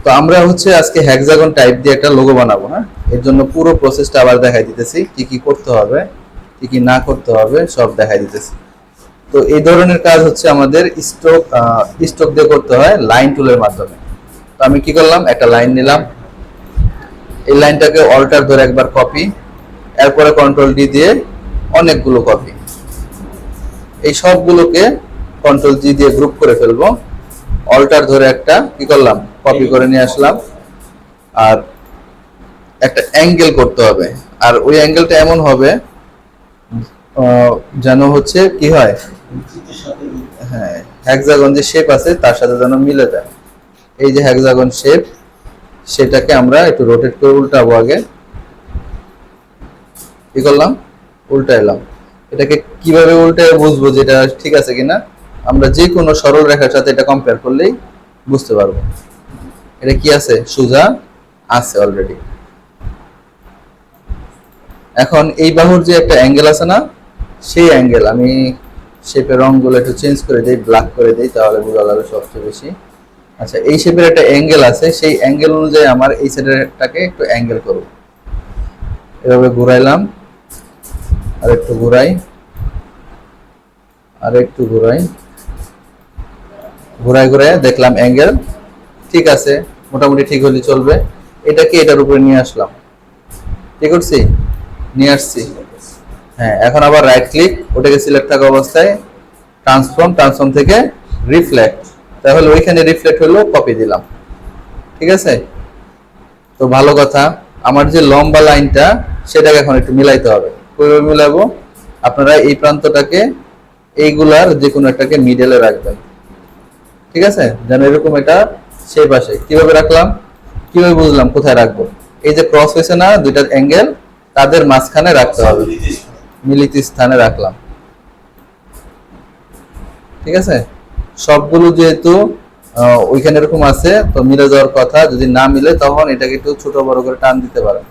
তো আমরা হচ্ছে আজকে হেক্সাগন টাইপ দিয়ে একটা লোগো বানাবো। হ্যাঁ, এর জন্য পুরো প্রসেসটা আবার দেখাই দিতেছি, কি কি করতে হবে, কি কি না করতে হবে সব দেখাই দিতেছি। তো এই ধরনের কাজ হচ্ছে আমাদের স্ট্রোক দিয়ে করতে হয় লাইন টুলের মাধ্যমে। তো আমি কি করলাম, একটা লাইন নিলাম, এই লাইনটাকে অল্টার ধরে একবার কপি, এরপরে কন্ট্রোল ডি দিয়ে অনেকগুলো কপি, এই সবগুলোকে কন্ট্রোল জি দিয়ে গ্রুপ করে ফেলবো। অল্টার ধরে একটা কি করলাম, কপি করে নিয়ে আসলাম। আর একটা অ্যাঙ্গেল করতে হবে, আর ওই অ্যাঙ্গেলটা এমন হবে যেন হচ্ছে কি হয়, হ্যাঁ হেক্সাগন যে শেপ আছে তার সাথে যেন মিলে যায়। এই যে হেক্সাগন শেপ, সেটাকে আমরা একটু রোটেট করে উল্টাবো। আগে কি করলাম, উল্টাইলাম। এটাকে কিভাবে উল্টে বুঝবো যে এটা ঠিক আছে কিনা, আমরা যে কোনো সরল রেখার সাথে এটা কম্পেয়ার করলেই বুঝতে পারবো এটা কি আছে, সোজা আছে অলরেডি। এখন এই বাহুর যে একটা অ্যাঙ্গেল আছে না, সেই অ্যাঙ্গেল আমি শেপের রংগুলো একটু চেঞ্জ করে দিই, ব্ল্যাক করে দিই, তাহলে বোঝা যাবে সবচেয়ে বেশি। আচ্ছা, এই শেপের একটা অ্যাঙ্গেল আছে, সেই অ্যাঙ্গেল অনুযায়ী আমার এই সাইডেরটাকে একটু অ্যাঙ্গেল করব। এভাবে ঘুরাইলাম, আর একটু ঘুরাই, আর একটু ঘুরাই, ঘুরাই ঘুরাই দেখলাম অ্যাঙ্গেল ঠিক আছে, মোটামুটি ঠিক হলে চলবে। এটাকে এটার উপরে নিয়ে আসলাম, ঠিক করছি, নিয়ে আসছি। হ্যাঁ, এখন আবার রাইট ক্লিক, ওটাকে সিলেক্ট থাকা অবস্থায় ট্রান্সফর্ম থেকে রিফ্লেক্ট, তাহলে ওইখানে রিফ্লেক্ট হলো, কপি দিলাম। ঠিক আছে, তো ভালো কথা। আমার যে লম্বা লাইনটা সেটাকে এখন একটু মিলাইতে হবে। কিভাবে মিলাবো, আপনারা এই প্রান্তটাকে এইগুলার যে কোনো একটাকে মিডলে রাখবেন। ঠিক আছে, যেন এরকম এটা সেই পাশে। কিভাবে রাখলাম, কিভাবে বুঝলাম কোথায় রাখবো, এই যে ক্রস হয়েছে না দুইটার অ্যাঙ্গেল, তাদের মাঝখানে রাখতে হবে, মিলিত স্থানে রাখলাম। ঠিক আছে, সবগুলো যেহেতু ওইখানে এরকম আছে, তো মিলে যাওয়ার কথা। যদি না মিলে তখন এটাকে একটু ছোট বড় করে টান দিতে পারেন,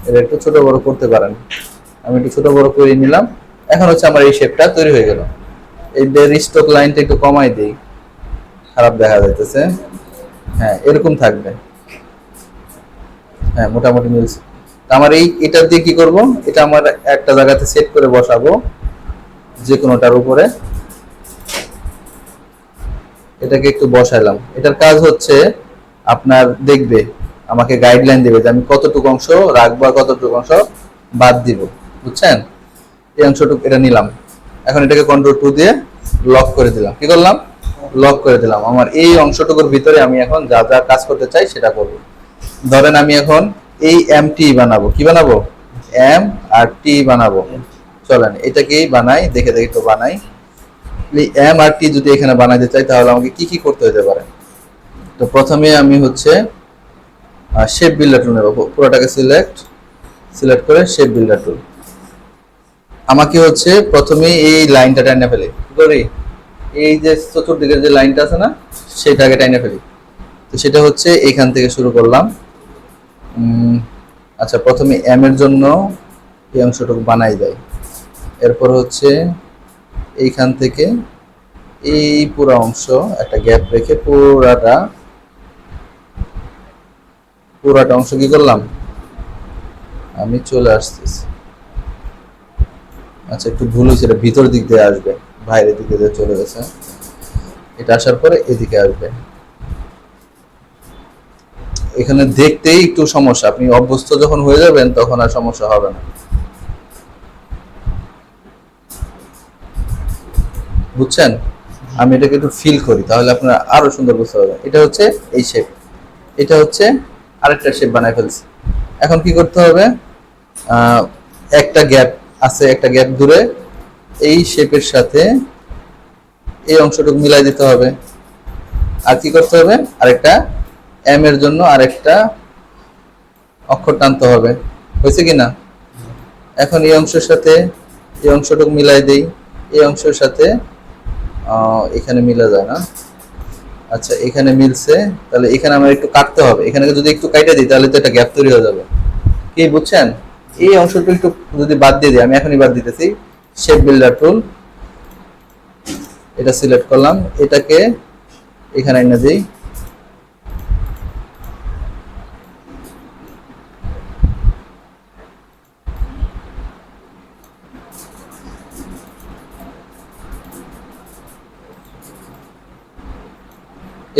এটা একটু ছোট বড় করতে পারেন। আমি একটু ছোট বড় করে নিলাম। এখন হচ্ছে আমার এই শেপটা তৈরি হয়ে গেল। এই স্ট্রোক লাইনটা একটু কমাই দিই, খারাপ দেখা যাইতেছে। হ্যাঁ, এরকম থাকবে। হ্যাঁ, মোটামুটি মিলছে। আমার এটা দিয়ে কি করব, এটা আমার একটা জায়গাতে সেট করে বসাবো, যে কোনোটার উপরে এটাকে একটু বসাইলাম। এটার কাজ হচ্ছে আপনার দেখবে, আমাকে গাইডলাইন দেবে যে আমি কতটুকু অংশ রাখবো আর কতটুকু অংশ বাদ দিব। বুঝছেন, এই অংশটুকু এটা নিলাম। এখন এটাকে কন্ট্রোল 2 দিয়ে লক করে দিলাম। কি করলাম, লক করে দিলাম। আমার এই অংশটুকুর ভিতরে আমি এখন যা যা কাজ করতে চাই সেটা করব। ধরেন আমি এখন এই এমটি বানাবো। কি বানাবো, এম আর টি বানাবো। চলেন এটাকেই বানাই, দেখে দেখে তো বানাই। এম আর টি যদি এখানে বানাইতে চাই তাহলে আমাকে কি কি করতে হতে পারে। তো প্রথমে আমি হচ্ছে শেপ বিল্ডার টুল নেব। পুরোটাকে সিলেক্ট করে শেপ বিল্ডার টুল। আমাকে হচ্ছে প্রথমে এই লাইনটা টেনে ফেলি, কি করি, এই যে চতুর্দিকের যে লাইনটা আছে না, সেটাকে টেনে ফেলি। তো সেটা হচ্ছে এইখান থেকে শুরু করলাম। আচ্ছা, প্রথমে এম এর জন্য এই অংশটুকু বানাই যায়। এরপর হচ্ছে এইখান থেকে এই পুরো অংশ একটা গ্যাপ রেখে পুরাটা অংশ কি করলাম, আমি চলে আসতেছি। আচ্ছা, একটু ভুল হয়েছে, এটা ভিতর দিক দিয়ে আসবে, বাইরের দিকে দিয়ে চলে গেছে। এটা আসার পরে এদিকে আসবে। এখানে দেখতেই একটু সমস্যা, আপনি অভ্যস্ত যখন হয়ে যাবেন তখন আর সমস্যা হবে না। বুঝছেন, আমি এটাকে একটু ফিল করি, তাহলে আপনারা আরো সুন্দর বুঝতে পারবেন। এটা হচ্ছে এই শেপ, এটা হচ্ছে আরেকটা শেপ বানায় ফেলছি। এখন কি করতে হবে, একটা গ্যাপ আছে, একটা গ্যাপ দূরে এই শেপের সাথে এই অংশটুকু মিলাই দিতে হবে। আর কি করতে হবে, আরেকটা এম এর জন্য আরেকটা অক্ষর টানতে হবে। হয়েছে কিনা, এখন এই অংশের সাথে এই অংশটুকু মিলাই দেই, এই অংশের সাথে এখানে মিলা যায় না। আচ্ছা, এখানে মিলছে, তাহলে এখানে আমার একটু কাটতে হবে। এখানে যদি একটু কাটা দিই তাহলে তো একটা গ্যাপ তৈরি হয়ে যাবে। কি বুঝছেন, এই অংশটা একটু যদি বাদ দিয়ে দিই, আমি এখনই বাদ দিতেছি। শেপ বিল্ডার টুল, এটা সিলেক্ট করলাম, এটাকে এখানে এনে দিই,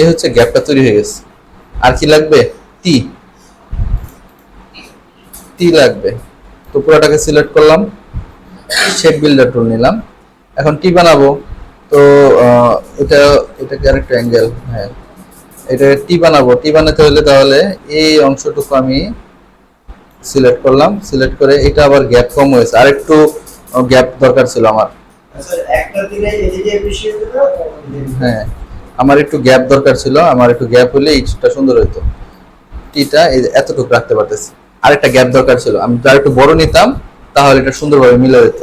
এই হচ্ছে গ্যাপটা তৈরি হয়ে গেছে। আর কি লাগবে? টি, টি লাগবে। তো পুরোটাকে সিলেক্ট করলাম, শেপ বিল্ডার টুল নিলাম, এখন টি বানাবো। তো এটা এটাকে আরেকটা অ্যাঙ্গেল, হ্যাঁ এটা টি বানাবো। টি বানাতে হলে তাহলে এই অংশটুকু আমি সিলেক্ট করলাম, সিলেক্ট করে এটা আবার গ্যাপ কম হয়েছে, আর একটু গ্যাপ দরকার ছিল আমার। হ্যাঁ আমার একটু গ্যাপ দরকার ছিল, আমার একটু গ্যাপ হলে এইটা সুন্দর হইতো। টিটা এতটুকু রাখতে পারতেছি, আরেকটা গ্যাপ দরকার ছিল, আমি আর একটু বড় নিতাম তাহলে এটা সুন্দরভাবে মিলে যেত।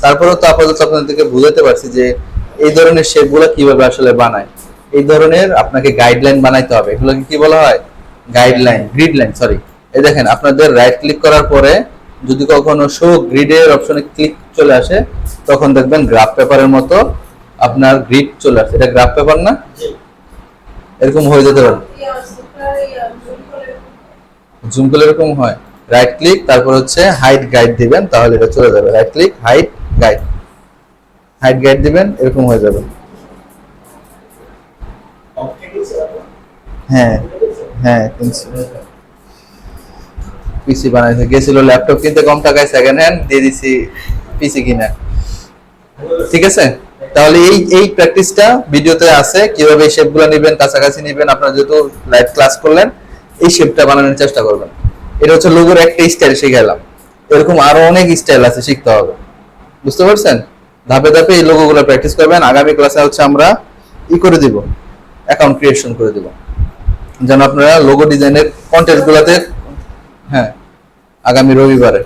তারপরেও তো আপাতত আপনাদেরকে বুঝাতে পারছি যে এই ধরনের শেপগুলো কিভাবে আসলে বানায়। এই ধরনের আপনাকে গাইডলাইন বানাইতে হবে। এগুলোকে কি বলা হয়? Guideline, grid line, sorry. এই দেখেন আপনাদের রাইট ক্লিক করার পরে যদি কখনো শো গ্রিডের অপশনে ক্লিক চলে আসে, তখন দেখবেন গ্রাফ পেপারের মতো আপনার গ্রিড চলে আসে। এটা গ্রাফ পেপার না? এরকম হয়ে যেতে পারে, জুম করলে এরকম হয়। রাইট ক্লিক তারপর হচ্ছে হাইড গাইড দিবেন, তাহলে এটা চলে যাবে। Right click hide guide, hide guide দিবেন, এরকম হয়ে যাবে। হ্যাঁ হ্যাঁ পিসি বানাইছে, গেছিল ল্যাপটপ কিনতে কম টাকায় সেকেন্ড হ্যান্ড, দিয়ে দিছি পিসি কিনে। ঠিক আছে, তাহলে এই এই প্র্যাকটিসটা ভিডিওতে আছে, কিভাবে এই শেপগুলো নেবেন, কাছাকাছি নেবেন। আপনারা যেহেতু লাইভ ক্লাস করলেন, এই শেপটা বানানোর চেষ্টা করবেন। এটা হচ্ছে লোগোর একটা স্টাইল শিখাইলাম, এরকম আরো অনেক স্টাইল আছে, শিখতে হবে। বুঝতে পারছেন? ধাপে ধাপে এই লোগোগুলো প্র্যাকটিস করবেন। আগামী ক্লাসে হচ্ছে আমরা করে দিব, অ্যাকাউন্ট ক্রিয়েশন করে দিব, যেন আপনারা লোগো ডিজাইনের কন্টেন্ট গুলাতে, হ্যাঁ আগামী রবিবারে